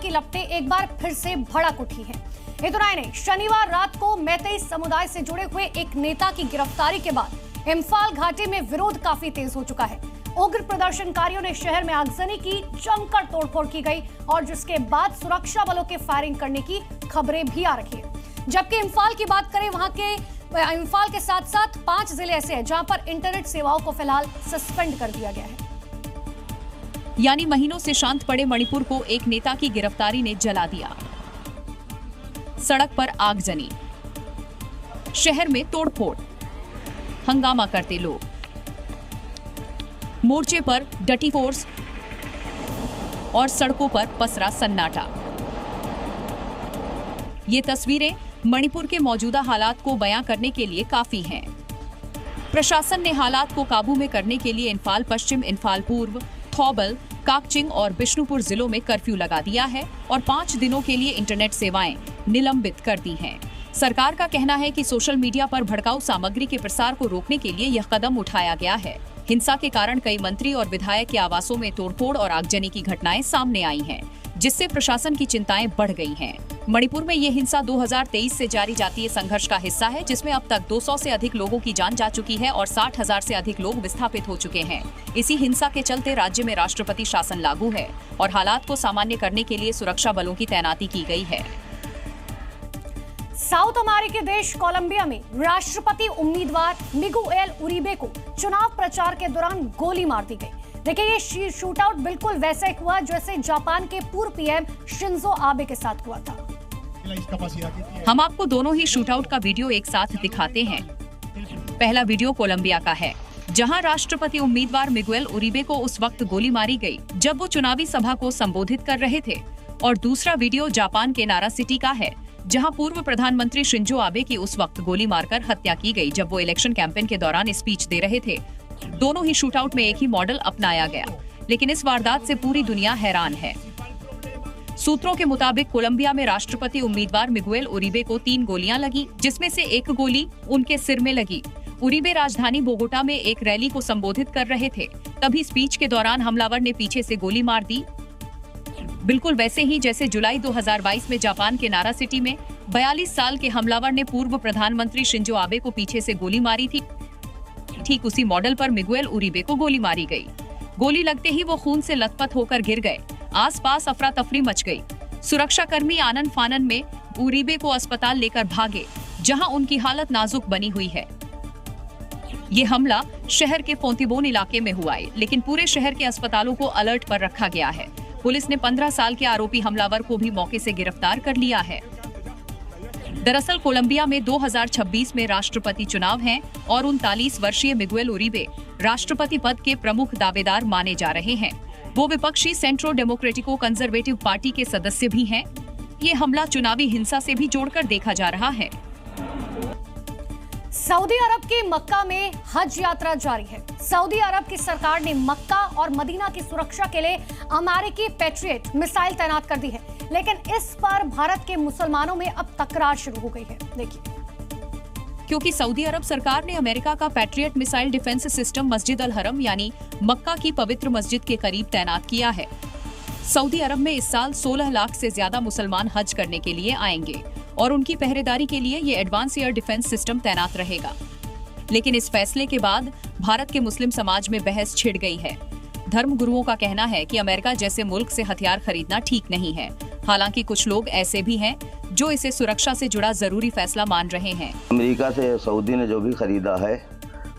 की लपटें एक बार फिर से भड़क उठी हैं। इतना ही नहीं, शनिवार रात को मैतेई समुदाय से जुड़े हुए एक नेता की गिरफ्तारी के बाद इम्फाल घाटी में विरोध काफी तेज हो चुका है। उग्र प्रदर्शनकारियों ने शहर में आगजनी की, जमकर तोड़फोड़ की गई और जिसके बाद सुरक्षा बलों के फायरिंग करने की खबरें भी आ रही है। जबकि इम्फाल की बात करें, वहां के इम्फाल के साथ साथ 5 जिले ऐसे हैं जहां पर इंटरनेट सेवाओं को फिलहाल सस्पेंड कर दिया गया है। यानी महीनों से शांत पड़े मणिपुर को एक नेता की गिरफ्तारी ने जला दिया। सड़क पर आगजनी, शहर में तोड़फोड़, हंगामा करते लोग, मोर्चे पर डटी फोर्स और सड़कों पर पसरा सन्नाटा। ये तस्वीरें मणिपुर के मौजूदा हालात को बयां करने के लिए काफी हैं। प्रशासन ने हालात को काबू में करने के लिए इम्फाल पश्चिम, इम्फाल पूर्व, थौबल, काकचिंग और बिष्णुपुर जिलों में कर्फ्यू लगा दिया है और 5 दिनों के लिए इंटरनेट सेवाएं निलंबित कर दी हैं। सरकार का कहना है कि सोशल मीडिया पर भड़काऊ सामग्री के प्रसार को रोकने के लिए यह कदम उठाया गया है। हिंसा के कारण कई मंत्री और विधायक के आवासों में तोड़फोड़ और आगजनी की घटनाएं सामने आई हैं, जिससे प्रशासन की चिंताएं बढ़ गई हैं। मणिपुर में ये हिंसा 2023 से जारी जातीय संघर्ष का हिस्सा है, जिसमें अब तक 200 से अधिक लोगों की जान जा चुकी है और 60,000 से अधिक लोग विस्थापित हो चुके हैं। इसी हिंसा के चलते राज्य में राष्ट्रपति शासन लागू है और हालात को सामान्य करने के लिए सुरक्षा बलों की तैनाती की गई है। साउथ अमेरिकी देश कोलंबिया में राष्ट्रपति उम्मीदवार मिगुएल उरिबे को चुनाव प्रचार के दौरान गोली मार दी गई। देखिए, ये शूटआउट बिल्कुल वैसा ही हुआ जैसे जापान के पूर्व पीएम शिंजो आबे के साथ हुआ था। हम आपको दोनों ही शूटआउट का वीडियो एक साथ दिखाते हैं। पहला वीडियो कोलंबिया का है, जहां राष्ट्रपति उम्मीदवार मिगुएल उरिबे को उस वक्त गोली मारी गई जब वो चुनावी सभा को संबोधित कर रहे थे। और दूसरा वीडियो जापान के नारा सिटी का है, जहां पूर्व प्रधानमंत्री शिंजो आबे की उस वक्त गोली मारकर हत्या की गई जब वो इलेक्शन कैंपेन के दौरान स्पीच दे रहे थे। दोनों ही शूटआउट में एक ही मॉडल अपनाया गया, लेकिन इस वारदात से पूरी दुनिया हैरान है। सूत्रों के मुताबिक कोलंबिया में राष्ट्रपति उम्मीदवार मिगुएल उरिबे को 3 गोलियां लगी, जिसमें से एक गोली उनके सिर में लगी। उरिबे राजधानी बोगोटा में एक रैली को संबोधित कर रहे थे, तभी स्पीच के दौरान हमलावर ने पीछे से गोली मार दी। बिल्कुल वैसे ही जैसे जुलाई 2022 में जापान के नारा सिटी में 42 साल के हमलावर ने पूर्व प्रधानमंत्री शिंजो आबे को पीछे से गोली मारी थी। ठीक उसी मॉडल पर मिगुएल उरिबे को गोली मारी गई। गोली लगते ही वो खून से लथपथ होकर गिर गए। आसपास अफरा तफरी मच गई। सुरक्षाकर्मी आनन फानन में उरिबे को अस्पताल लेकर भागे, जहां उनकी हालत नाजुक बनी हुई है। ये हमला शहर के फोंतिबोन इलाके में हुआ है, लेकिन पूरे शहर के अस्पतालों को अलर्ट पर रखा गया है। पुलिस ने 15 साल के आरोपी हमलावर को भी मौके से गिरफ्तार कर लिया है। दरअसल कोलंबिया में 2026 में राष्ट्रपति चुनाव हैं और 39 वर्षीय मिगुएल उरिबे राष्ट्रपति पद के प्रमुख दावेदार माने जा रहे हैं। वो विपक्षी सेंट्रो डेमोक्रेटिको कंजर्वेटिव पार्टी के सदस्य भी हैं। ये हमला चुनावी हिंसा से भी जोड़कर देखा जा रहा है। सऊदी अरब की मक्का में हज यात्रा जारी है। सऊदी अरब की सरकार ने मक्का और मदीना की सुरक्षा के लिए अमेरिकी पैट्रियट मिसाइल तैनात कर दी है, लेकिन इस पर भारत के मुसलमानों में अब तकरार शुरू हो गई है। देखिए, क्योंकि सऊदी अरब सरकार ने अमेरिका का पैट्रियट मिसाइल डिफेंस सिस्टम मस्जिद अल हरम यानी मक्का की पवित्र मस्जिद के करीब तैनात किया है। सऊदी अरब में इस साल 16 लाख से ज्यादा मुसलमान हज करने के लिए आएंगे और उनकी पहरेदारी के लिए ये एडवांस एयर डिफेंस सिस्टम तैनात रहेगा। लेकिन इस फैसले के बाद भारत के मुस्लिम समाज में बहस छिड़ गई है। धर्म गुरुओं का कहना है कि अमेरिका जैसे मुल्क से हथियार खरीदना ठीक नहीं है। हालांकि कुछ लोग ऐसे भी हैं जो इसे सुरक्षा से जुड़ा जरूरी फैसला मान रहे हैं। अमेरिका से सऊदी ने जो भी खरीदा है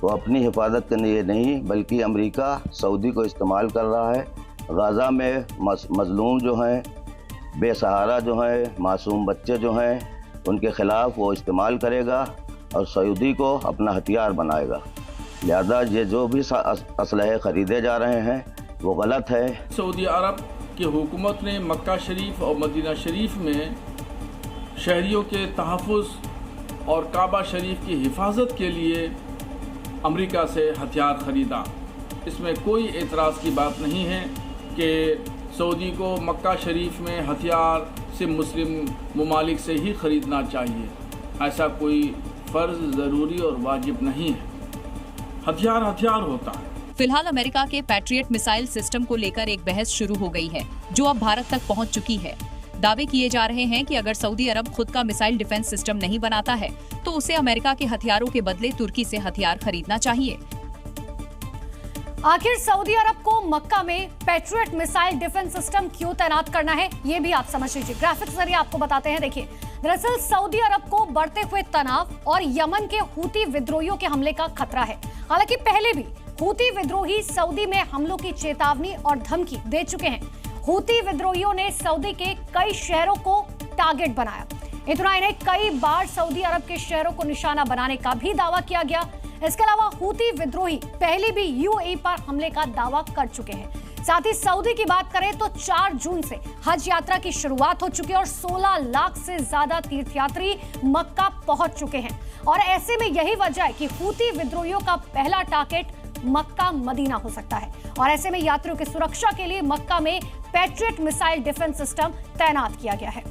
वो अपनी हिफाजत के लिए नहीं, बल्कि अमेरिका सऊदी को इस्तेमाल कर रहा है। गाजा में मजलूम जो हैं, बेसहारा जो हैं, मासूम बच्चे जो हैं, उनके खिलाफ वो इस्तेमाल करेगा और सऊदी को अपना हथियार बनाएगा। लिहाजा ये जो भी असलहे खरीदे जा रहे हैं वो गलत है। सऊदी अरब की हुकूमत ने मक्का शरीफ और मदीना शरीफ में शहरियों के तहफ़्फ़ुज़ और काबा शरीफ की हिफाजत के लिए अमेरिका से हथियार खरीदा। इसमें कोई एतराज़ की बात नहीं है कि सऊदी को मक्का शरीफ में हथियार से मुस्लिम ममालिक से ही ख़रीदना चाहिए। ऐसा कोई फ़र्ज़ ज़रूरी और वाजिब नहीं है। हथियार हथियार होता है। फिलहाल अमेरिका के पैट्रियट मिसाइल सिस्टम को लेकर एक बहस शुरू हो गई है, जो अब भारत तक पहुंच चुकी है। दावे किए जा रहे हैं कि अगर सऊदी अरब खुद का मिसाइल डिफेंस सिस्टम नहीं बनाता है तो उसे अमेरिका के हथियारों के बदले तुर्की से हथियार खरीदना चाहिए। आखिर सऊदी अरब को मक्का में पैट्रियट मिसाइल डिफेंस सिस्टम क्यों तैनात करना है, ये भी आप समझ लीजिए। ग्राफिक्स जरिए आपको बताते हैं। देखिए, दरअसल सऊदी अरब को बढ़ते हुए तनाव और यमन के हूती विद्रोहियों के हमले का खतरा है। हालांकि पहले भी हूती विद्रोही सऊदी में हमलों की चेतावनी और धमकी दे चुके हैं। हूती विद्रोहियों ने सऊदी के कई शहरों को टारगेट बनाया। इतना ही नहीं, कई बार सऊदी अरब के शहरों को निशाना बनाने का भी दावा किया गया। इसके अलावा हूती विद्रोही पहले भी यूएई पर हमले का दावा कर चुके हैं। साथ ही सऊदी की बात करें तो 4 जून से हज यात्रा की शुरुआत हो चुकी है और 16 लाख से ज्यादा तीर्थयात्री मक्का पहुंच चुके हैं। और ऐसे में यही वजह है कि हूती विद्रोहियों का पहला टारगेट मक्का मदीना हो सकता है। और ऐसे में यात्रियों की सुरक्षा के लिए मक्का में पैट्रियट मिसाइल डिफेंस सिस्टम तैनात किया गया है।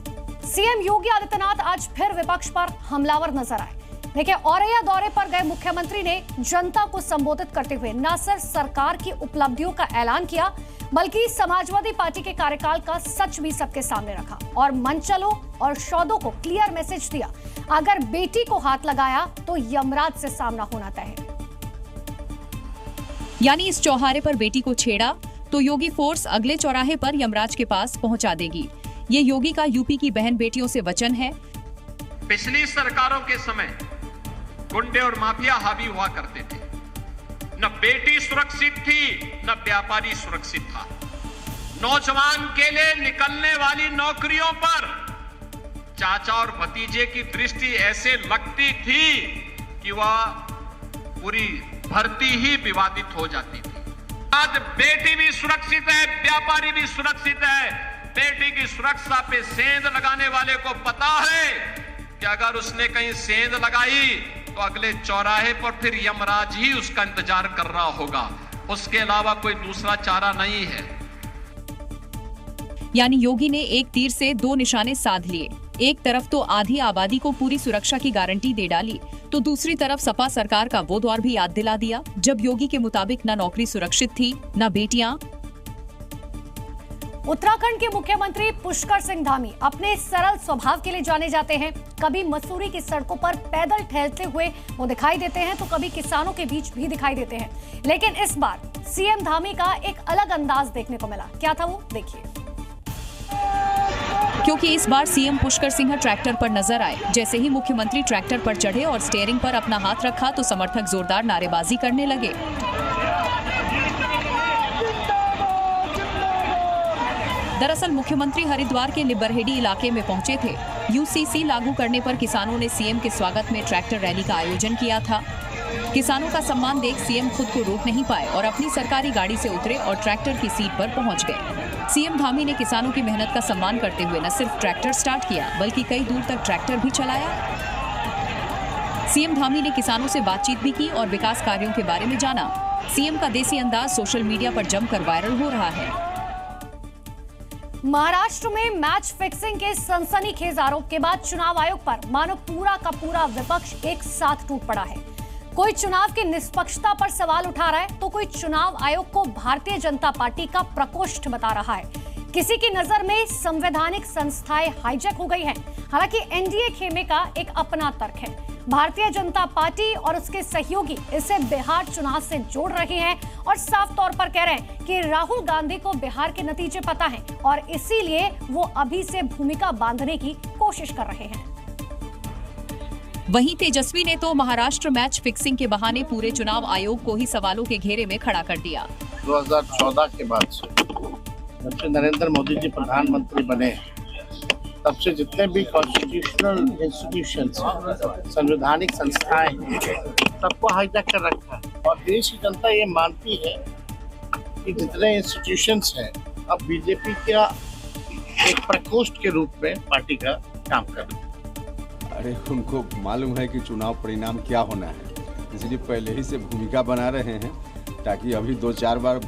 सीएम योगी आदित्यनाथ आज फिर विपक्ष पर हमलावर नजर आए। देखिए, औरैया दौरे पर गए मुख्यमंत्री ने जनता को संबोधित करते हुए न सिर्फ सरकार की उपलब्धियों का ऐलान किया, बल्कि समाजवादी पार्टी के कार्यकाल का सच भी सबके सामने रखा और मंचलों और शौदों को क्लियर मैसेज दिया। अगर बेटी को हाथ लगाया तो यमराज से सामना होना तय है। यानी इस चौराहे पर बेटी को छेड़ा तो योगी फोर्स अगले चौराहे पर यमराज के पास पहुंचा देगी। ये योगी का यूपी की बहन बेटियों से वचन है। पिछली सरकारों के समय गुंडे और माफिया हावी हुआ करते थे। न बेटी सुरक्षित थी, न व्यापारी सुरक्षित था। नौजवान के लिए निकलने वाली नौकरियों पर चाचा और भतीजे की दृष्टि ऐसे लगती थी कि वह पूरी भर्ती ही विवादित हो जाती थी। आज बेटी भी सुरक्षित है, व्यापारी भी सुरक्षित है। बेटी की सुरक्षा पे सेंध लगाने वाले को पता है कि अगर उसने कहीं सेंध लगाई तो अगले चौराहे पर फिर यमराज ही उसका इंतजार कर रहा होगा। उसके अलावा कोई दूसरा चारा नहीं है। यानी योगी ने एक तीर से 2 निशाने साध लिए। एक तरफ तो आधी आबादी को पूरी सुरक्षा की गारंटी दे डाली, तो दूसरी तरफ सपा सरकार का वो दौर भी याद दिला दिया जब योगी के मुताबिक न नौकरी सुरक्षित थी, न बेटियां। उत्तराखंड के मुख्यमंत्री पुष्कर सिंह धामी अपने सरल स्वभाव के लिए जाने जाते हैं। कभी मसूरी की सड़कों पर पैदल टहलते हुए वो दिखाई देते हैं, तो कभी किसानों के बीच भी दिखाई देते हैं। लेकिन इस बार सीएम धामी का एक अलग अंदाज देखने को मिला। क्या था वो, देखिए। क्योंकि इस बार सीएम पुष्कर सिंह ट्रैक्टर पर नजर आए। जैसे ही मुख्यमंत्री ट्रैक्टर पर चढ़े और स्टीयरिंग पर अपना हाथ रखा तो समर्थक जोरदार नारेबाजी करने लगे। दरअसल मुख्यमंत्री हरिद्वार के लिबरहेडी इलाके में पहुंचे थे। यूसीसी लागू करने पर किसानों ने सीएम के स्वागत में ट्रैक्टर रैली का आयोजन किया था। किसानों का सम्मान देख सीएम खुद को रोक नहीं पाए और अपनी सरकारी गाड़ी से उतरे और ट्रैक्टर की सीट पर पहुंच गए। सीएम धामी ने किसानों की मेहनत का सम्मान करते हुए न सिर्फ ट्रैक्टर स्टार्ट किया, बल्कि कई दूर तक ट्रैक्टर भी चलाया। सीएम धामी ने किसानों से बातचीत भी की और विकास कार्यों के बारे में जाना। सीएम का देसी अंदाज सोशल मीडिया पर जमकर वायरल हो रहा है। महाराष्ट्र में मैच फिक्सिंग के सनसनीखेज आरोप के बाद चुनाव आयोग पर मानो पूरा का पूरा विपक्ष एक साथ टूट पड़ा है। कोई चुनाव की निष्पक्षता पर सवाल उठा रहा है तो कोई चुनाव आयोग को भारतीय जनता पार्टी का प्रकोष्ठ बता रहा है। किसी की नजर में संवैधानिक संस्थाएं हाईजैक हो गई हैं। हालांकि एनडीए खेमे का एक अपना तर्क है। भारतीय जनता पार्टी और उसके सहयोगी इसे बिहार चुनाव से जोड़ रहे हैं और साफ तौर पर कह रहे हैं कि राहुल गांधी को बिहार के नतीजे पता हैं और इसीलिए वो अभी से भूमिका बांधने की कोशिश कर रहे हैं। वहीं तेजस्वी ने तो महाराष्ट्र मैच फिक्सिंग के बहाने पूरे चुनाव आयोग को ही सवालों के घेरे में खड़ा कर दिया। 2014 के बाद से जब से नरेंद्र मोदी जी प्रधानमंत्री बने तब से जितने भी कॉन्स्टिट्यूशनल इंस्टीट्यूशंस, संवैधानिक संस्थाएं सबको हाईजैक कर रखा है और देश की जनता ये मानती है कि जितने इंस्टीट्यूशंस हैं अब बीजेपी का एक प्रकोष्ठ के रूप में पार्टी का काम कर रही है। अरे उनको मालूम है कि चुनाव परिणाम क्या होना है, इसलिए पहले ही से भूमिका बना रहे हैं ताकि अभी 2-4 बार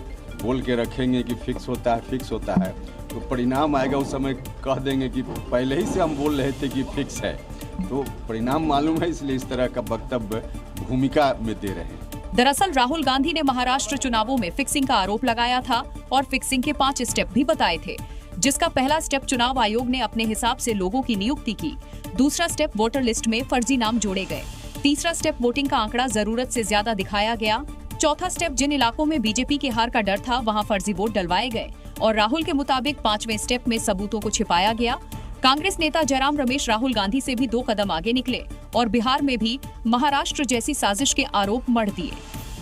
बोल के रखेंगे कि फिक्स होता है तो परिणाम आएगा उस समय कह देंगे कि पहले ही से हम बोल रहे थे कि फिक्स है। तो परिणाम मालूम है इसलिए इस तरह का वक्तव्य भूमिका में दे रहे हैं। दरअसल राहुल गांधी ने महाराष्ट्र चुनावों में फिक्सिंग का आरोप लगाया था और फिक्सिंग के 5 स्टेप भी बताए थे। जिसका पहला स्टेप चुनाव आयोग ने अपने हिसाब से लोगों की नियुक्ति की। दूसरा स्टेप वोटर लिस्ट में फर्जी नाम जोड़े गए। तीसरा स्टेप वोटिंग का आंकड़ा जरूरत से ज्यादा दिखाया गया। चौथा स्टेप जिन इलाकों में बीजेपी के हार का डर था वहां फर्जी वोट डलवाए गए। और राहुल के मुताबिक पांचवें स्टेप में सबूतों को छिपाया गया। कांग्रेस नेता जयराम रमेश राहुल गांधी से भी 2 कदम आगे निकले और बिहार में भी महाराष्ट्र जैसी साजिश के आरोप मढ़ दिए।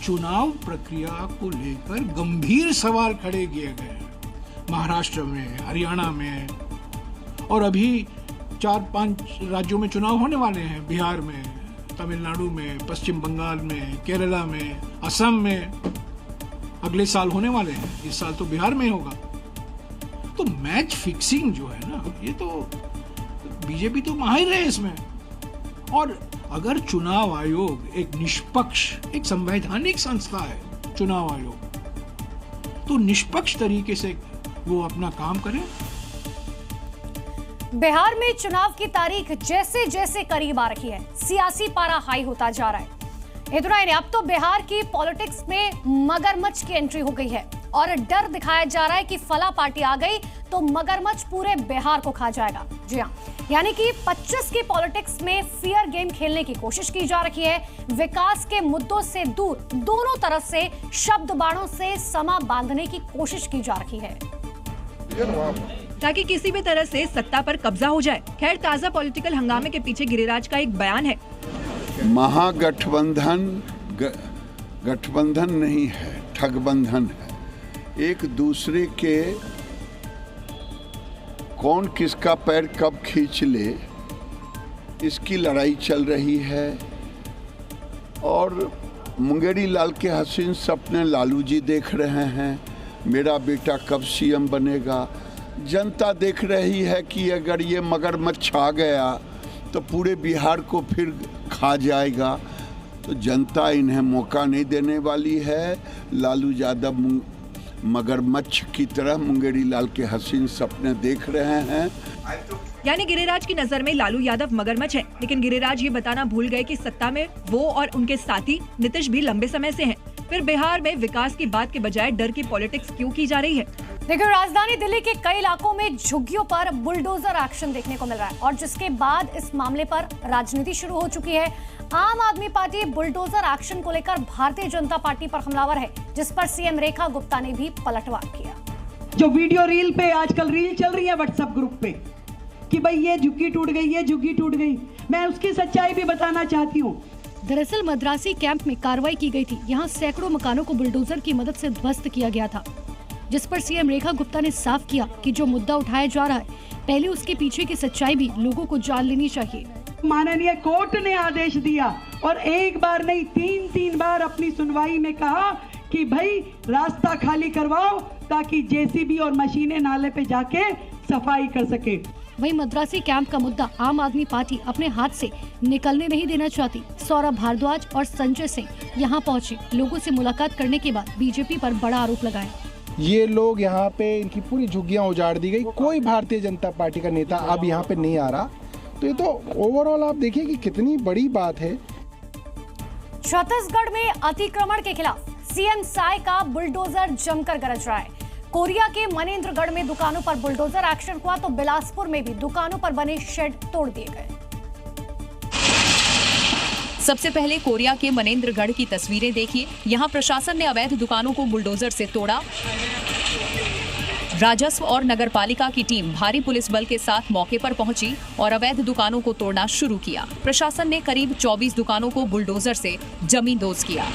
चुनाव प्रक्रिया को लेकर गंभीर सवाल खड़े किए गए हैं। महाराष्ट्र में, हरियाणा में और अभी 4-5 राज्यों में चुनाव होने वाले हैं। बिहार में, तमिलनाडु में, पश्चिम बंगाल में, केरला में, असम में अगले साल होने वाले हैं। इस साल तो बिहार में होगा। तो मैच फिक्सिंग जो है ना, ये तो बीजेपी तो माहिर है इसमें। और अगर चुनाव आयोग एक निष्पक्ष, एक संवैधानिक संस्था है चुनाव आयोग, तो निष्पक्ष तरीके से वो अपना काम करे। बिहार में चुनाव की तारीख जैसे जैसे करीब आ रही है, सियासी पारा हाई होता जा रहा है। इतना ही नहीं, अब तो बिहार की पॉलिटिक्स में मगरमच्छ की एंट्री हो गई है और डर दिखाया जा रहा है कि फला पार्टी आ गई तो मगरमच्छ पूरे बिहार को खा जाएगा। जी हाँ, यानी कि 25 की पॉलिटिक्स में फियर गेम खेलने की कोशिश की जा रही है। विकास के मुद्दों से दूर दोनों तरफ से शब्द बाणों से समा बांधने की कोशिश की जा रही है ताकि किसी भी तरह से सत्ता पर कब्जा हो जाए। खैर, ताजा पॉलिटिकल हंगामे के पीछे गिरिराज का एक बयान है। महागठबंधन गठबंधन नहीं है, ठगबंधन है। एक दूसरे के कौन किसका पैर कब खींच ले, इसकी लड़ाई चल रही है। और मुंगेरी लाल के हसीन सपने लालू जी देख रहे हैं, मेरा बेटा कब सीएम बनेगा। जनता देख रही है कि अगर ये मगरमच्छ आ गया तो पूरे बिहार को फिर खा जाएगा। तो जनता इन्हें मौका नहीं देने वाली है। लालू यादव मगरमच्छ की तरह मुंगेरी लाल के हसीन सपने देख रहे हैं। यानी गिरिराज की नजर में लालू यादव मगरमच्छ है, लेकिन गिरिराज ये बताना भूल गए कि सत्ता में वो और उनके साथी नीतीश भी लंबे समय से हैं। फिर बिहार में विकास की बात के बजाय डर की पॉलिटिक्स क्यों की जा रही है? देखिए, राजधानी दिल्ली के कई इलाकों में झुग्गियों पर बुलडोजर एक्शन देखने को मिल रहा है और जिसके बाद इस मामले पर राजनीति शुरू हो चुकी है। आम आदमी पार्टी बुलडोजर एक्शन को लेकर भारतीय जनता पार्टी पर हमलावर है, जिस पर सीएम रेखा गुप्ता ने भी पलटवार किया। जो वीडियो रील पे आजकल रील चल रही है व्हाट्सएप ग्रुप पे कि भाई ये झुग्गी टूट गई, ये झुग्गी टूट गई, मैं उसकी सच्चाई भी बताना चाहती हूँ। दरअसल मद्रासी कैंप में कार्रवाई की गई थी। यहाँ सैकड़ों मकानों को बुलडोजर की मदद से ध्वस्त किया गया था, जिस पर सीएम रेखा गुप्ता ने साफ किया कि जो मुद्दा उठाया जा रहा है, पहले उसके पीछे की सच्चाई भी लोगों को जान लेनी चाहिए। माननीय कोर्ट ने आदेश दिया और एक बार नहीं 3 बार अपनी सुनवाई में कहा कि भाई रास्ता खाली करवाओ ताकि जेसीबी और मशीनें नाले पे जाके सफाई कर सके। वहीं मद्रासी कैंप का मुद्दा आम आदमी पार्टी अपने हाथ से निकलने नहीं देना चाहती। सौरभ भारद्वाज और संजय सिंह यहाँ पहुँचे, लोगों से मुलाकात करने के बाद बीजेपी पर बड़ा आरोप लगाया। ये लोग यहाँ पे, इनकी पूरी झुग्गियाँ उजाड़ दी गई। कोई भारतीय जनता पार्टी का नेता अब यहाँ पे नहीं आ रहा। तो ये तो ओवरऑल आप देखिए कि कितनी बड़ी बात है। छत्तीसगढ़ में अतिक्रमण के खिलाफ सीएम साय का बुलडोजर जमकर गरज रहा है। कोरिया के मनेंद्रगढ़ में दुकानों पर बुलडोजर एक्शन हुआ तो बिलासपुर में भी दुकानों पर बने शेड तोड़ दिए गए। सबसे पहले कोरिया के मनेंद्रगढ़ की तस्वीरें देखिए। यहाँ प्रशासन ने अवैध दुकानों को बुलडोजर से तोड़ा। राजस्व और नगरपालिका की टीम भारी पुलिस बल के साथ मौके पर पहुंची और अवैध दुकानों को तोड़ना शुरू किया। प्रशासन ने करीब 24 दुकानों को बुलडोजर से जमींदोज किया।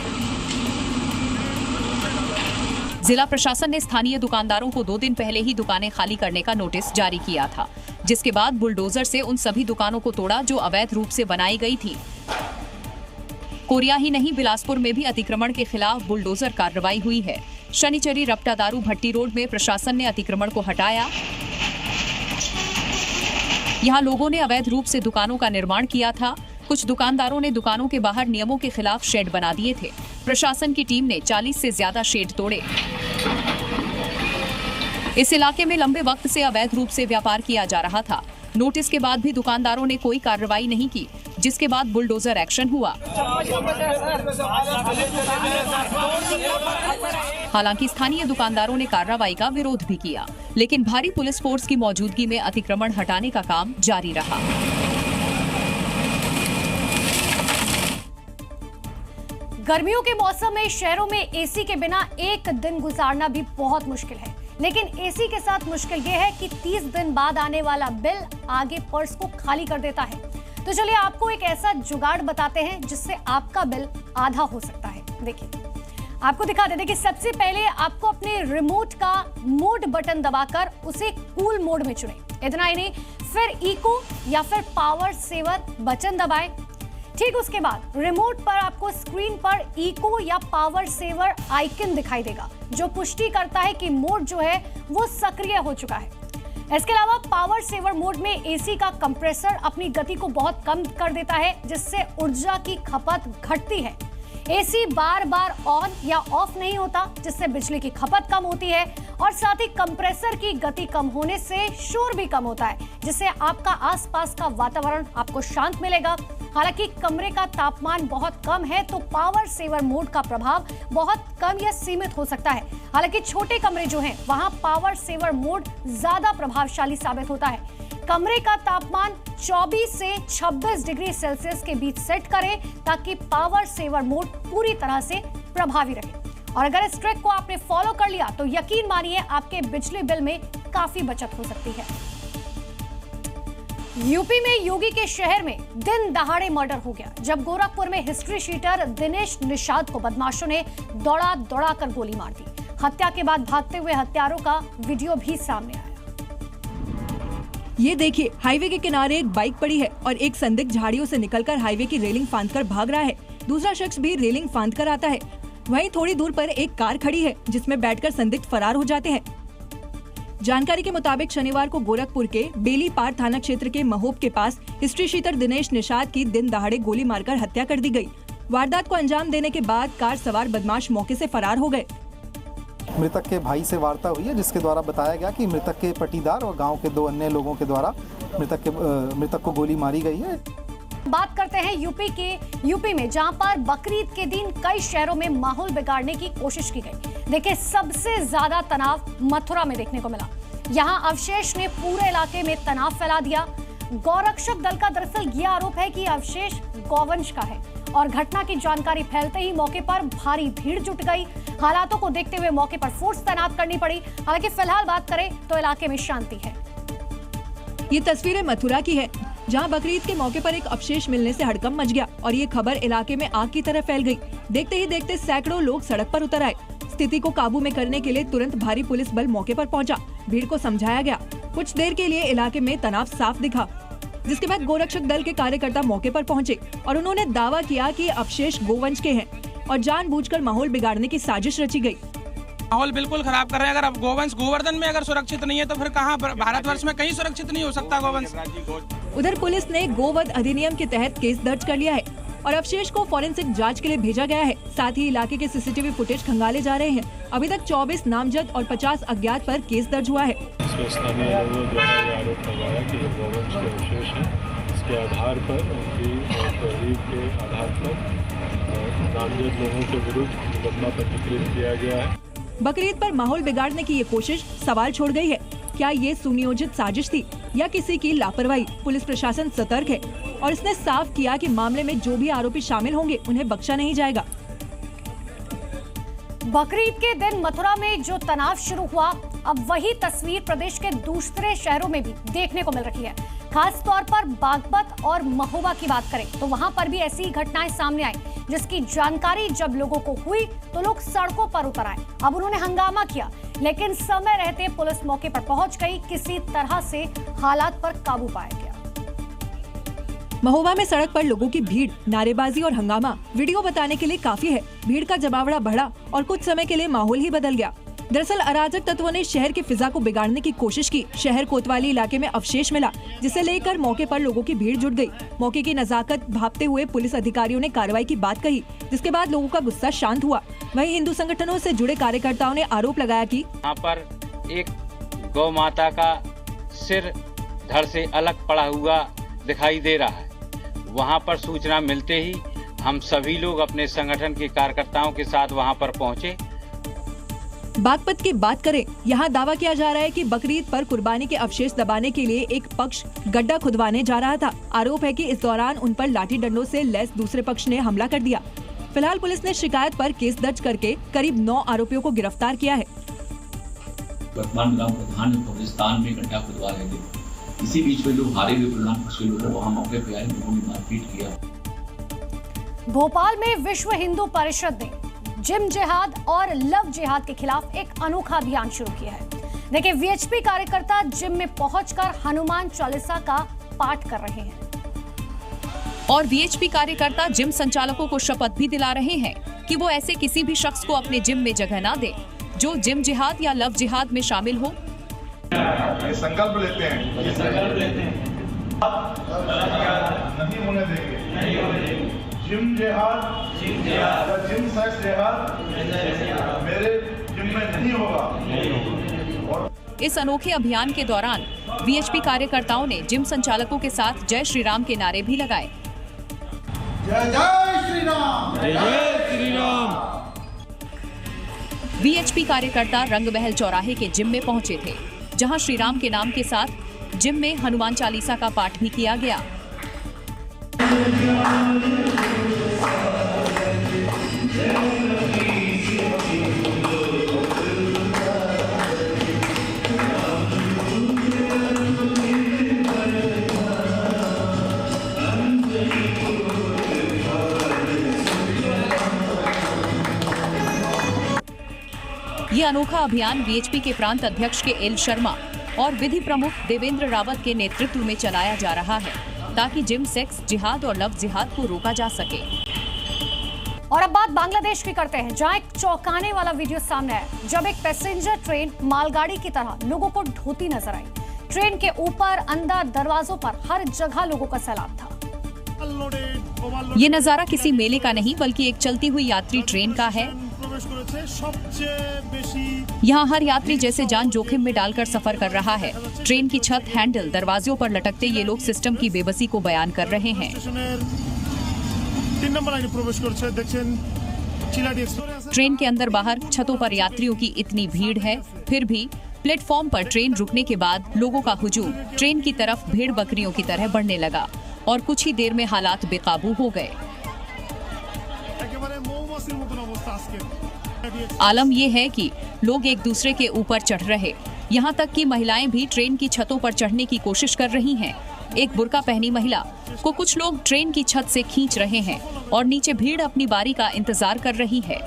जिला प्रशासन ने स्थानीय दुकानदारों को 2 दिन पहले ही दुकानें खाली करने का नोटिस जारी किया था, जिसके बाद बुलडोजर से उन सभी दुकानों को तोड़ा जो अवैध रूप से बनाई गई थी। कोरिया ही नहीं, बिलासपुर में भी अतिक्रमण के खिलाफ बुलडोजर कार्रवाई हुई है। शनिचरी रपटा दारू भट्टी रोड में प्रशासन ने अतिक्रमण को हटाया। यहाँ लोगों ने अवैध रूप से दुकानों का निर्माण किया था। कुछ दुकानदारों ने दुकानों के बाहर नियमों के खिलाफ शेड बना दिए थे। प्रशासन की टीम ने 40 से ज्यादा शेड तोड़े। इस इलाके में लंबे वक्त से अवैध रूप से व्यापार किया जा रहा था। नोटिस के बाद भी दुकानदारों ने कोई कार्रवाई नहीं की, जिसके बाद बुलडोजर एक्शन हुआ। हालांकि स्थानीय दुकानदारों ने कार्रवाई का विरोध भी किया, लेकिन भारी पुलिस फोर्स की मौजूदगी में अतिक्रमण हटाने का काम जारी रहा। गर्मियों के मौसम में शहरों में एसी के बिना एक दिन गुजारना भी बहुत मुश्किल है, लेकिन एसी के साथ मुश्किल ये है कि 30 दिन बाद आने वाला बिल आगे पर्स को खाली कर देता है। तो चलिए आपको एक ऐसा जुगाड़ बताते हैं जिससे आपका बिल आधा हो सकता है। देखिए, आपको दिखा देते कि सबसे पहले आपको अपने रिमोट का मोड बटन दबाकर उसे कूल मोड में चुनें। इतना ही नहीं, फिर इको या फिर पावर सेवर बटन दबाएं। ठीक उसके बाद रिमोट पर आपको स्क्रीन पर इको या पावर सेवर आइकन दिखाई देगा, जो पुष्टि करता है कि मोड जो है वो सक्रिय हो चुका है। इसके अलावा पावर सेवर मोड में एसी का कंप्रेसर अपनी गति को बहुत कम कर देता है, जिससे ऊर्जा की खपत घटती है। एसी बार बार ऑन या ऑफ नहीं होता, जिससे बिजली की खपत कम होती है, और साथ ही कंप्रेसर की गति कम होने से शोर भी कम होता है, जिससे आपका आसपास का वातावरण आपको शांत मिलेगा। हालांकि कमरे का तापमान बहुत कम है तो पावर सेवर मोड का प्रभाव बहुत कम या सीमित हो सकता है। हालांकि छोटे कमरे जो हैं वहां पावर सेवर मोड ज्यादा प्रभावशाली साबित होता है। कमरे का तापमान 24 से 26 डिग्री सेल्सियस के बीच सेट करें ताकि पावर सेवर मोड पूरी तरह से प्रभावी रहे। और अगर इस ट्रिक को आपने फॉलो कर लिया तो यकीन मानिए आपके बिजली बिल में काफी बचत हो सकती है। यूपी में योगी के शहर में दिन दहाड़े मर्डर हो गया, जब गोरखपुर में हिस्ट्री शीटर दिनेश निषाद को बदमाशों ने दौड़ा कर गोली मार दी। हत्या के बाद भागते हुए हत्यारों का वीडियो भी सामने आया। ये देखिए, हाईवे के किनारे एक बाइक पड़ी है और एक संदिग्ध झाड़ियों से निकलकर हाईवे की रेलिंग फांदकर भाग रहा है। दूसरा शख्स भी रेलिंग फांदकर आता है। वहीं थोड़ी दूर पर एक कार खड़ी है जिसमें बैठकर संदिग्ध फरार हो जाते हैं। जानकारी के मुताबिक शनिवार को गोरखपुर के बेलीपार थाना क्षेत्र के महोब के पास हिस्ट्री शीटर दिनेश निषाद की दिन दहाड़े गोली मारकर हत्या कर दी गई। वारदात को अंजाम देने के बाद कार सवार बदमाश मौके से फरार हो गए। मृतक के भाई से वार्ता हुई है, जिसके द्वारा बताया गया कि मृतक के पटीदार और गांव के 2 अन्य लोगों के द्वारा मृतक को गोली मारी गई है। बात करते हैं यूपी में, जहां पर बकरीद के दिन कई शहरों में माहौल बिगाड़ने की कोशिश की गई। देखिए, सबसे ज्यादा तनाव मथुरा में देखने को मिला। यहां अवशेष ने पूरे इलाके में तनाव फैला दिया। गौरक्षक दल का दरअसल यह आरोप है कि अवशेष गौवंश का है, और घटना की जानकारी फैलते ही मौके पर भारी भीड़ जुट गई। हालातों को देखते हुए मौके पर फोर्स तैनात करनी पड़ी। हालांकि फिलहाल बात करें तो इलाके में शांति है। ये तस्वीरें मथुरा की है, जहां बकरीद के मौके पर एक अवशेष मिलने से हड़कंप मच गया और ये खबर इलाके में आग की तरह फैल गई। देखते ही देखते सैकड़ों लोग सड़क पर उतर आए। स्थिति को काबू में करने के लिए तुरंत भारी पुलिस बल मौके पर पहुंचा। भीड़ को समझाया गया। कुछ देर के लिए इलाके में तनाव साफ दिखा, जिसके बाद गोरक्षक दल के कार्यकर्ता मौके पर पहुंचे और उन्होंने दावा किया कि अवशेष गोवंश के हैं और जानबूझकर माहौल बिगाड़ने की साजिश रची गई। माहौल बिल्कुल खराब कर रहे हैं। अगर अब गोवंश गोवर्धन में अगर सुरक्षित नहीं है तो फिर कहाँ, भारतवर्ष में कहीं सुरक्षित नहीं हो सकता गोवंश। उधर पुलिस ने गोवध अधिनियम के तहत केस दर्ज कर लिया है और अवशेष को फॉरेंसिक जांच के लिए भेजा गया है। साथ ही इलाके के सीसीटीवी फुटेज खंगाले जा रहे हैं। अभी तक 24 नामजद और 50 अज्ञात पर केस दर्ज हुआ है। स्थानीय लोगों द्वारा ये आरोप लगाया कि ये गोवंश के अवशेष हैं। इसके आधार पर उनकी तहरीर के आधार पर नामजद लोगों के विरुद्ध मुकदमा पंजीकृत किया गया है। बकरीद पर माहौल बिगाड़ने की ये कोशिश सवाल छोड़ गई है। क्या ये सुनियोजित साजिश थी या किसी की लापरवाही? पुलिस प्रशासन सतर्क है और इसने साफ किया कि मामले में जो भी आरोपी शामिल होंगे उन्हें बख्शा नहीं जाएगा। बकरीद के दिन मथुरा में जो तनाव शुरू हुआ, अब वही तस्वीर प्रदेश के दूसरे शहरों में भी देखने को मिल रही है। खास तौर पर बागपत और महोबा की बात करें तो वहां पर भी ऐसी घटनाएं सामने आई, जिसकी जानकारी जब लोगों को हुई तो लोग सड़कों पर उतर आए। अब उन्होंने हंगामा किया, लेकिन समय रहते पुलिस मौके पर पहुंच गई। किसी तरह से हालात पर काबू पाया गया। महोबा में सड़क पर लोगों की भीड़, नारेबाजी और हंगामा वीडियो बताने के लिए काफी है। भीड़ का जमावड़ा बढ़ा और कुछ समय के लिए माहौल ही बदल गया। दरअसल अराजक तत्वों ने शहर की फिजा को बिगाड़ने की कोशिश की। शहर कोतवाली इलाके में अवशेष मिला, जिसे लेकर मौके पर लोगों की भीड़ जुट गई। मौके की नजाकत भांपते हुए पुलिस अधिकारियों ने कार्रवाई की बात कही, जिसके बाद लोगों का गुस्सा शांत हुआ। वहीं हिंदू संगठनों से जुड़े कार्यकर्ताओं ने आरोप लगाया कि यहाँ पर एक गौ माता का सिर धड़ से अलग पड़ा हुआ दिखाई दे रहा है। वहां पर सूचना मिलते ही हम सभी लोग अपने संगठन के कार्यकर्ताओं के साथ वहां पर पहुंचे। बागपत की बात करें, यहाँ दावा किया जा रहा है कि बकरीद पर कुर्बानी के अवशेष दबाने के लिए एक पक्ष गड्ढा खुदवाने जा रहा था। आरोप है कि इस दौरान उन पर लाठी डंडों से लैस दूसरे पक्ष ने हमला कर दिया। फिलहाल पुलिस ने शिकायत पर केस दर्ज करके करीब 9 आरोपियों को गिरफ्तार किया है। वर्तमान ग्राम प्रधान कब्रिस्तान में गड्ढा खुदवा रहे थे। इसी बीच में लोग हारे हुए प्रधान पक्ष के लोग वहाँ मौके पे आए, उन्होंने मारपीट किया। भोपाल में विश्व हिंदू परिषद ने जिम जिहाद और लव जिहाद के खिलाफ एक अनोखा अभियान शुरू किया है। देखिए, वीएचपी कार्यकर्ता जिम में पहुंचकर हनुमान चालीसा का पाठ कर रहे हैं और वीएचपी कार्यकर्ता जिम संचालकों को शपथ भी दिला रहे हैं कि वो ऐसे किसी भी शख्स को अपने जिम में जगह ना दे जो जिम जिहाद या लव जिहाद में शामिल हो। ये संकल्प लेते हैं, नहीं होने देंगे। जिम जिहाद या जिम सेक्स जिहाद मेरे जिम में नहीं होगा। इस अनोखे अभियान के दौरान वीएचपी कार्यकर्ताओं ने जिम संचालकों के साथ जय श्री राम के नारे भी लगाए। जय जय श्री राम, जय जय श्री राम। वीएचपी कार्यकर्ता रंगमहल चौराहे के जिम में पहुंचे थे, जहां श्री राम के नाम के साथ जिम में हनुमान चालीसा का पाठ भी किया गया। ये अनोखा अभियान वीएचपी के प्रांत अध्यक्ष के एल शर्मा और विधि प्रमुख देवेंद्र रावत के नेतृत्व में चलाया जा रहा है, ताकि जिम सेक्स जिहाद और लव जिहाद को रोका जा सके। और अब बात बांग्लादेश की करते हैं, जहां एक चौंकाने वाला वीडियो सामने आया जब एक पैसेंजर ट्रेन मालगाड़ी की तरह लोगों को ढोती नजर आई। ट्रेन के ऊपर, अंदर, दरवाजों पर हर जगह लोगों का सैलाब था। ये नजारा किसी मेले का नहीं बल्कि एक चलती हुई यात्री ट्रेन का है। यहाँ हर यात्री जैसे जान जोखिम में डालकर सफर कर रहा है। ट्रेन की छत, हैंडल, दरवाजों पर लटकते ये लोग सिस्टम की बेबसी को बयान कर रहे हैं। ट्रेन के अंदर बाहर छतों पर यात्रियों की इतनी भीड़ है, फिर भी प्लेटफॉर्म पर ट्रेन रुकने के बाद लोगों का हुजूम ट्रेन की तरफ भेड़ बकरियों की तरह बढ़ने लगा और कुछ ही देर में हालात बेकाबू हो गए। आलम ये है कि लोग एक दूसरे के ऊपर चढ़ रहे, यहाँ तक कि महिलाएं भी ट्रेन की छतों पर चढ़ने की कोशिश कर रही हैं। एक बुर्का पहनी महिला को कुछ लोग ट्रेन की छत से खींच रहे हैं और नीचे भीड़ अपनी बारी का इंतजार कर रही है।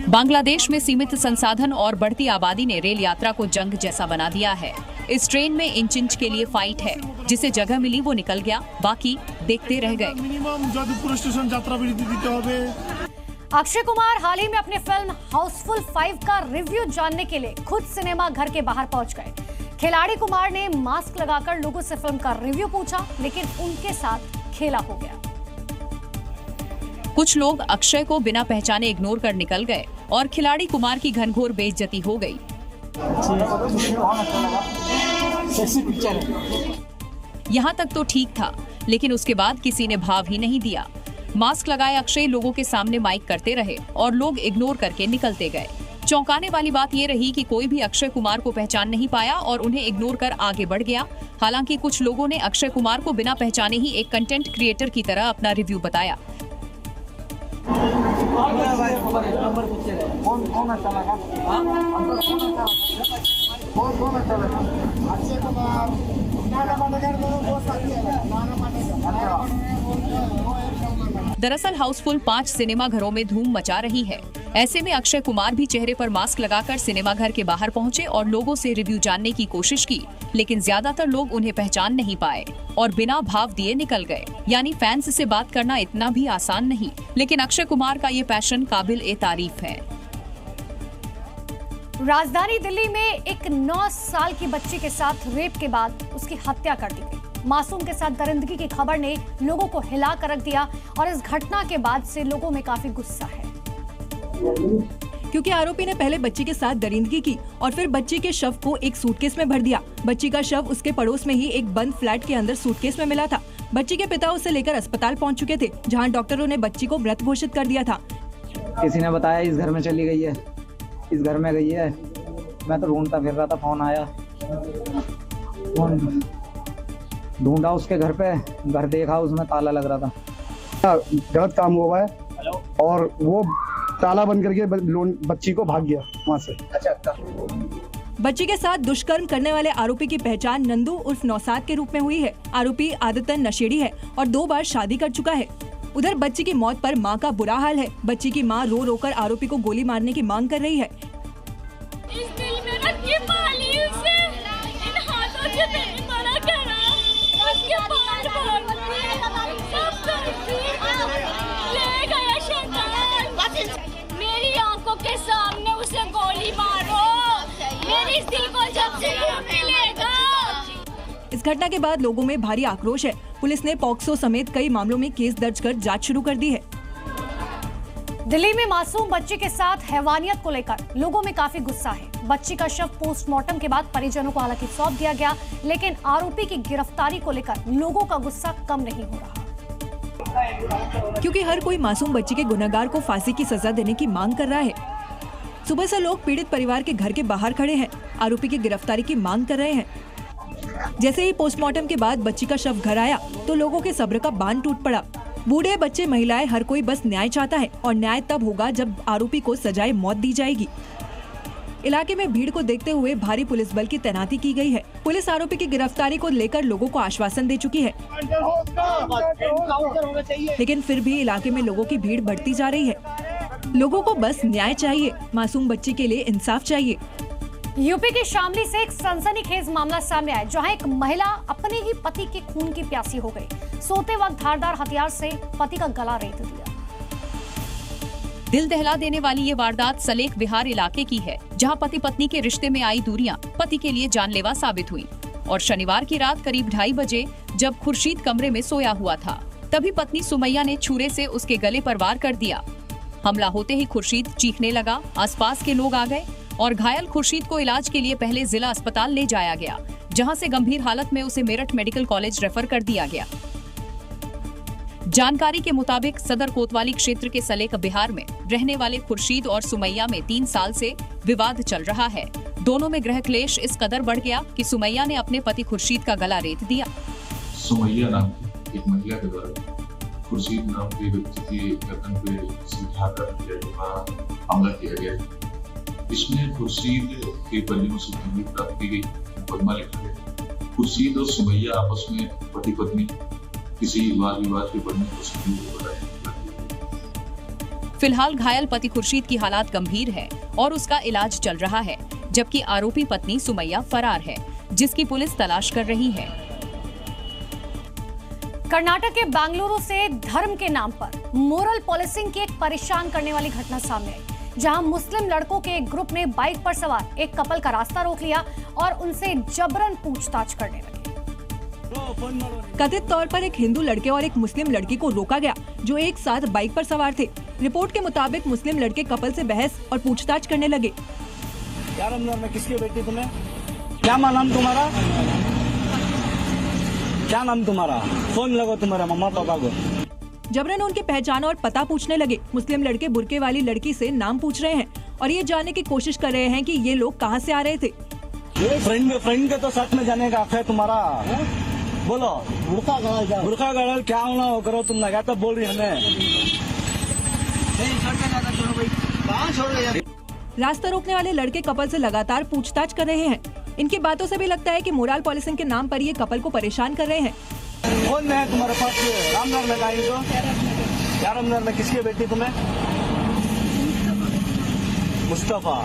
बांग्लादेश में सीमित संसाधन और बढ़ती आबादी ने रेल यात्रा को जंग जैसा बना दिया है। इस ट्रेन में इंच इंच के लिए फाइट है। जिसे जगह मिली वो निकल गया, बाकी देखते रह गए। अक्षय कुमार हाल ही में अपनी फिल्म हाउसफुल 5 का रिव्यू जानने के लिए खुद सिनेमा घर के बाहर पहुंच गए। खिलाड़ी कुमार ने मास्क लगाकर लोगों से फिल्म का रिव्यू पूछा, लेकिन उनके साथ खेला हो गया। कुछ लोग अक्षय को बिना पहचाने इग्नोर कर निकल गए और खिलाड़ी कुमार की घनघोर बेइज्जती हो गई। यहाँ तक तो ठीक था, लेकिन उसके बाद किसी ने भाव ही नहीं दिया। मास्क लगाए अक्षय लोगों के सामने माइक करते रहे और लोग इग्नोर करके निकलते गए। चौंकाने वाली बात ये रही कि कोई भी अक्षय कुमार को पहचान नहीं पाया और उन्हें इग्नोर कर आगे बढ़ गया। हालांकि कुछ लोगों ने अक्षय कुमार को बिना पहचाने ही एक कंटेंट क्रिएटर की तरह अपना रिव्यू बताया। दरअसल हाउसफुल 5 सिनेमा घरों में धूम मचा रही है। ऐसे में अक्षय कुमार भी चेहरे पर मास्क लगाकर सिनेमा घर के बाहर पहुंचे और लोगों से रिव्यू जानने की कोशिश की, लेकिन ज्यादातर लोग उन्हें पहचान नहीं पाए और बिना भाव दिए निकल गए। यानी फैंस से बात करना इतना भी आसान नहीं, लेकिन अक्षय कुमार का ये पैशन काबिल ए तारीफ है। राजधानी दिल्ली में एक 9 साल की बच्ची के साथ रेप के बाद उसकी हत्या कर दी गई। मासूम के साथ दरिंदगी की खबर ने लोगों को हिला कर रख दिया और इस घटना के बाद से लोगों में काफी गुस्सा है। क्योंकि आरोपी ने पहले बच्ची के साथ दरिंदगी की और फिर बच्ची के शव को एक सूटकेस में भर दिया। बच्ची का शव उसके पड़ोस में ही एक बंद फ्लैट के अंदर सूटकेस में मिला था। बच्ची के पिता उसे लेकर अस्पताल पहुंच चुके थे, जहां डॉक्टरों ने बच्ची को मृत घोषित कर दिया था। किसी ने बताया इस घर में चली गई है, इस घर में गई है। मैं तो ढूंढता फिर रहा था, फोन आया, ढूंढा उसके घर पे, घर देखा उसमें ताला लग रहा था। गलत काम हुआ है और वो ताला बंद करके बच्ची को भाग गया वहाँ से। बच्ची के साथ दुष्कर्म करने वाले आरोपी की पहचान नंदू उर्फ नौसाद के रूप में हुई है। आरोपी आदतन नशेड़ी है और 2 बार शादी कर चुका है। उधर बच्ची की मौत पर मां का बुरा हाल है। बच्ची की मां रो रो कर आरोपी को गोली मारने की मांग कर रही है। इस दिल में रख के पाली उसे, इन हाथों से मैंने मना करा, उसके बाल सब ले गया शैतान। मेरी आंखों के सामने उसे गोली मारो, मेरे इस दिल को जब से मिलेगा। इस घटना के बाद लोगों में भारी आक्रोश है। पुलिस ने पॉक्सो समेत कई मामलों में केस दर्ज कर जांच शुरू कर दी है। दिल्ली में मासूम बच्चे के साथ हैवानियत को लेकर लोगों में काफी गुस्सा है। बच्ची का शव पोस्टमार्टम के बाद परिजनों को हालांकि सौंप दिया गया, लेकिन आरोपी की गिरफ्तारी को लेकर लोगों का गुस्सा कम नहीं हो रहा, क्योंकि हर कोई मासूम बच्ची के गुनहगार को फांसी की सजा देने की मांग कर रहा है। सुबह से लोग पीड़ित परिवार के घर के बाहर खड़े हैं, आरोपी की गिरफ्तारी की मांग कर रहे हैं। जैसे ही पोस्टमार्टम के बाद बच्ची का शव घर आया तो लोगों के सब्र का बांध टूट पड़ा। बूढ़े, बच्चे, महिलाएं, हर कोई बस न्याय चाहता है और न्याय तब होगा जब आरोपी को सजाए मौत दी जाएगी। इलाके में भीड़ को देखते हुए भारी पुलिस बल की तैनाती की गई है। पुलिस आरोपी की गिरफ्तारी को लेकर लोगों को आश्वासन दे चुकी है, लेकिन फिर भी इलाके में लोगों की भीड़ बढ़ती जा रही है। लोगों को बस न्याय चाहिए, मासूम बच्ची के लिए इंसाफ चाहिए। यूपी के शामली से एक सनसनीखेज मामला सामने आया, जहां एक महिला अपने ही पति के खून की प्यासी हो गई। सोते वक्त धारदार हथियार से पति का गला रेत दिया। दिल दहला देने वाली ये वारदात सलेख विहार इलाके की है, जहां पति पत्नी के रिश्ते में आई दूरियां पति के लिए जानलेवा साबित हुई। और शनिवार की रात करीब 2:30 बजे जब खुर्शीद कमरे में सोया हुआ था, तभी पत्नी सुमैया ने छुरे से उसके गले पर वार कर दिया। हमला होते ही खुर्शीद चीखने लगा। आसपास के लोग आ गए और घायल खुर्शीद को इलाज के लिए पहले जिला अस्पताल ले जाया गया, जहां से गंभीर हालत में उसे मेरठ मेडिकल कॉलेज रेफर कर दिया गया। जानकारी के मुताबिक सदर कोतवाली क्षेत्र के सलेख बिहार में रहने वाले खुर्शीद और सुमैया में 3 साल से विवाद चल रहा है। दोनों में गृह क्लेश इस कदर बढ़ गया कि सुमैया ने अपने पति खुर्शीद का गला रेत दिया। सुमैया नाम की एक महिला के द्वारा खुर्शीद नाम के व्यक्ति की गर्दन पे हमला किया गया। इसमें खुर्शीद के परिजनों से जानकारी प्राप्त की गई, मुकदमा लिखा गया। खुर्शीद और सुमैया आपस में पति पत्नी किसी वाद विवाद के बढ़ने को संदिग्ध बताया। फिलहाल घायल पति खुर्शीद की हालात गंभीर है और उसका इलाज चल रहा है, जबकि आरोपी पत्नी सुमैया फरार है, जिसकी पुलिस तलाश कर रही है। कर्नाटक के बेंगलुरु से धर्म के नाम पर मोरल पॉलिसिंग की एक परेशान करने वाली घटना सामने आई, जहां मुस्लिम लड़कों के एक ग्रुप ने बाइक पर सवार एक कपल का रास्ता रोक लिया और उनसे जबरन पूछताछ करने लगे। कथित तौर पर एक हिंदू लड़के और एक मुस्लिम लड़की को रोका गया, जो एक साथ बाइक पर सवार थे। रिपोर्ट के मुताबिक मुस्लिम लड़के कपल से बहस और पूछताछ करने लगे। क्या रमजान में किसकी बेटी तुम्हें? क्या नाम तुम्हारा? क्या नाम तुम्हारा? फोन लगो तुम्हारा मम्मा पापा को। जबरन उनकी पहचान और पता पूछने लगे। मुस्लिम लड़के बुर्के वाली लड़की से नाम पूछ रहे हैं और ये जानने की कोशिश कर रहे हैं कि ये लोग कहां से आ रहे थे। फ्रेंड के तो साथ में जाने का हक है तुम्हारा। बोलो बुरखा गड़ल क्या होना हो करो, तुम लगा तो बोल रही हमें। रास्ता रोकने वाले लड़के कपल से लगातार पूछताछ कर रहे हैं। इनकी बातों से भी लगता है कि मोरल पॉलिसिंग के नाम पर ये कपल को परेशान कर रहे हैं। कौन है तुम्हारे पास? रामनगर में गाई तो क्या रमजान में किसकी बेटी तुम्हें? मुस्तफा।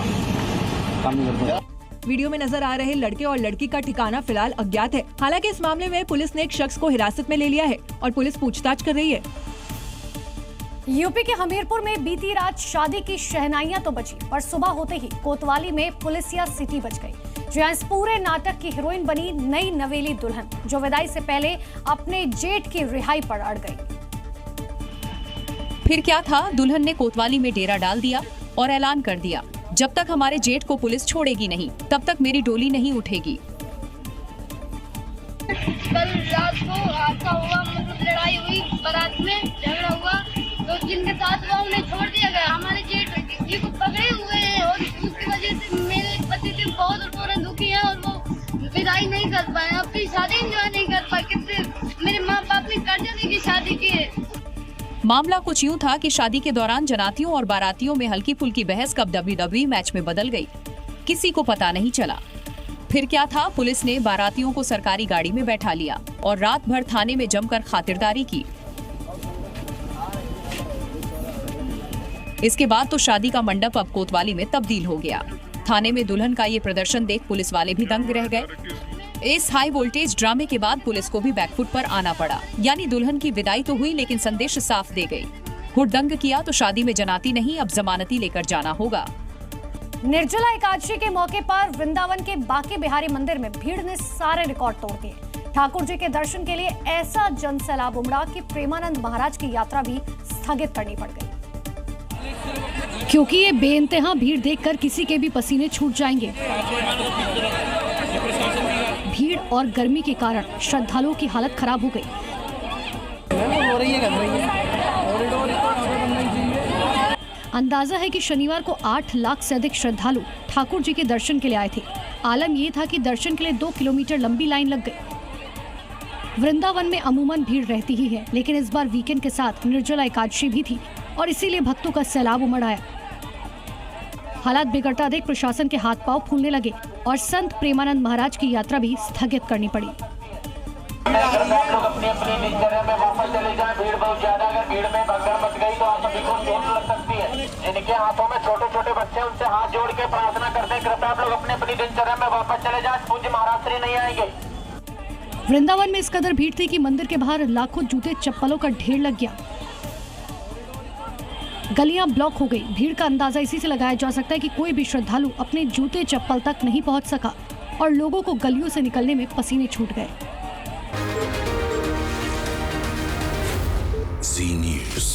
वीडियो में नजर आ रहे लड़के और लड़की का ठिकाना फिलहाल अज्ञात है। हालांकि इस मामले में पुलिस ने एक शख्स को हिरासत में ले लिया है और पुलिस पूछताछ कर रही है। यूपी के हमीरपुर में बीती रात शादी की शहनाइयां तो बजी, पर सुबह होते ही कोतवाली में पुलिसिया सिटी बज गई, जहां इस पूरे नाटक की हीरोइन बनी नई नवेली दुल्हन, जो विदाई से पहले अपने जेठ की रिहाई पर अड़ गई। फिर क्या था, दुल्हन ने कोतवाली में डेरा डाल दिया और ऐलान कर दिया, जब तक हमारे जेठ को पुलिस छोड़ेगी नहीं, तब तक मेरी डोली नहीं उठेगी। कल रात को हादसा हुआ, मतलब लड़ाई हुई, बारात में झगड़ा हुआ, तो जिनके साथ हुआ उन्हें छोड़ दिया गया। हमारे जेठ जी को पकड़े हुए हैं और उसकी वजह से मेरे पति से बहुत रोना दुखी है और वो विदाई नहीं कर पाए, अपनी शादी एंजॉय नहीं कर पाए। कितने मेरे माँ बाप ने कर्जा लेके शादी की। मामला कुछ यूं था कि शादी के दौरान जनातियों और बारातियों में हल्की फुल्की बहस कब WWE मैच में बदल गई, किसी को पता नहीं चला। फिर क्या था, पुलिस ने बारातियों को सरकारी गाड़ी में बैठा लिया और रात भर थाने में जमकर खातिरदारी की। इसके बाद तो शादी का मंडप अब कोतवाली में तब्दील हो गया। थाने में दुल्हन का ये प्रदर्शन देख पुलिस वाले भी दंग रह गए। इस हाई वोल्टेज ड्रामे के बाद पुलिस को भी बैकफुट पर आना पड़ा, यानी दुल्हन की विदाई तो हुई लेकिन संदेश साफ दे गई। हुड़दंग किया तो शादी में जनाती नहीं, अब जमानती लेकर जाना होगा। निर्जला एकादशी के मौके पर वृंदावन के बांके बिहारी मंदिर में भीड़ ने सारे रिकॉर्ड तोड़ दिए। ठाकुर जी के दर्शन के लिए ऐसा जनसैलाब उमड़ा कि प्रेमानंद महाराज की यात्रा भी स्थगित करनी पड़ गई, क्योंकि ये बेइंतहा भीड़ देखकर किसी के भी पसीने छूट जाएंगे। भीड़ और गर्मी के कारण श्रद्धालुओं की हालत खराब हो गई। अंदाजा है कि शनिवार को 8 लाख से अधिक श्रद्धालु ठाकुर जी के दर्शन के लिए आए थे। आलम ये था कि दर्शन के लिए 2 किलोमीटर लंबी लाइन लग गई। वृंदावन में अमूमन भीड़ रहती ही है, लेकिन इस बार वीकेंड के साथ निर्जला एकादशी भी थी और इसीलिए भक्तों का सैलाब उमड़ आया। हालात बिगड़ता देख प्रशासन के हाथ पांव फूलने लगे और संत प्रेमानंद महाराज की यात्रा भी स्थगित करनी पड़ी। लोग अपनी अपनी दिनचर्या में वापस चले जाएं। भीड़ बहुत ज्यादा, अगर भीड़ में भगदड़ मच गई तो आप सभी को चोट लग सकती है। जिनके हाथों में छोटे छोटे बच्चे, उनसे हाथ जोड़ के प्रार्थना करते हैं, कृपया आप लोग अपनी अपनी दिनचर्या में वापस चले जाएं। पूज्य महाराज श्री नहीं आएंगे। वृंदावन में इस कदर भीड़ थी कि मंदिर के बाहर लाखों जूते चप्पलों का ढेर लग गया। गलियां ब्लॉक हो गई। भीड़ का अंदाजा इसी से लगाया जा सकता है कि कोई भी श्रद्धालु अपने जूते चप्पल तक नहीं पहुंच सका और लोगों को गलियों से निकलने में पसीने छूट गए। Zee News.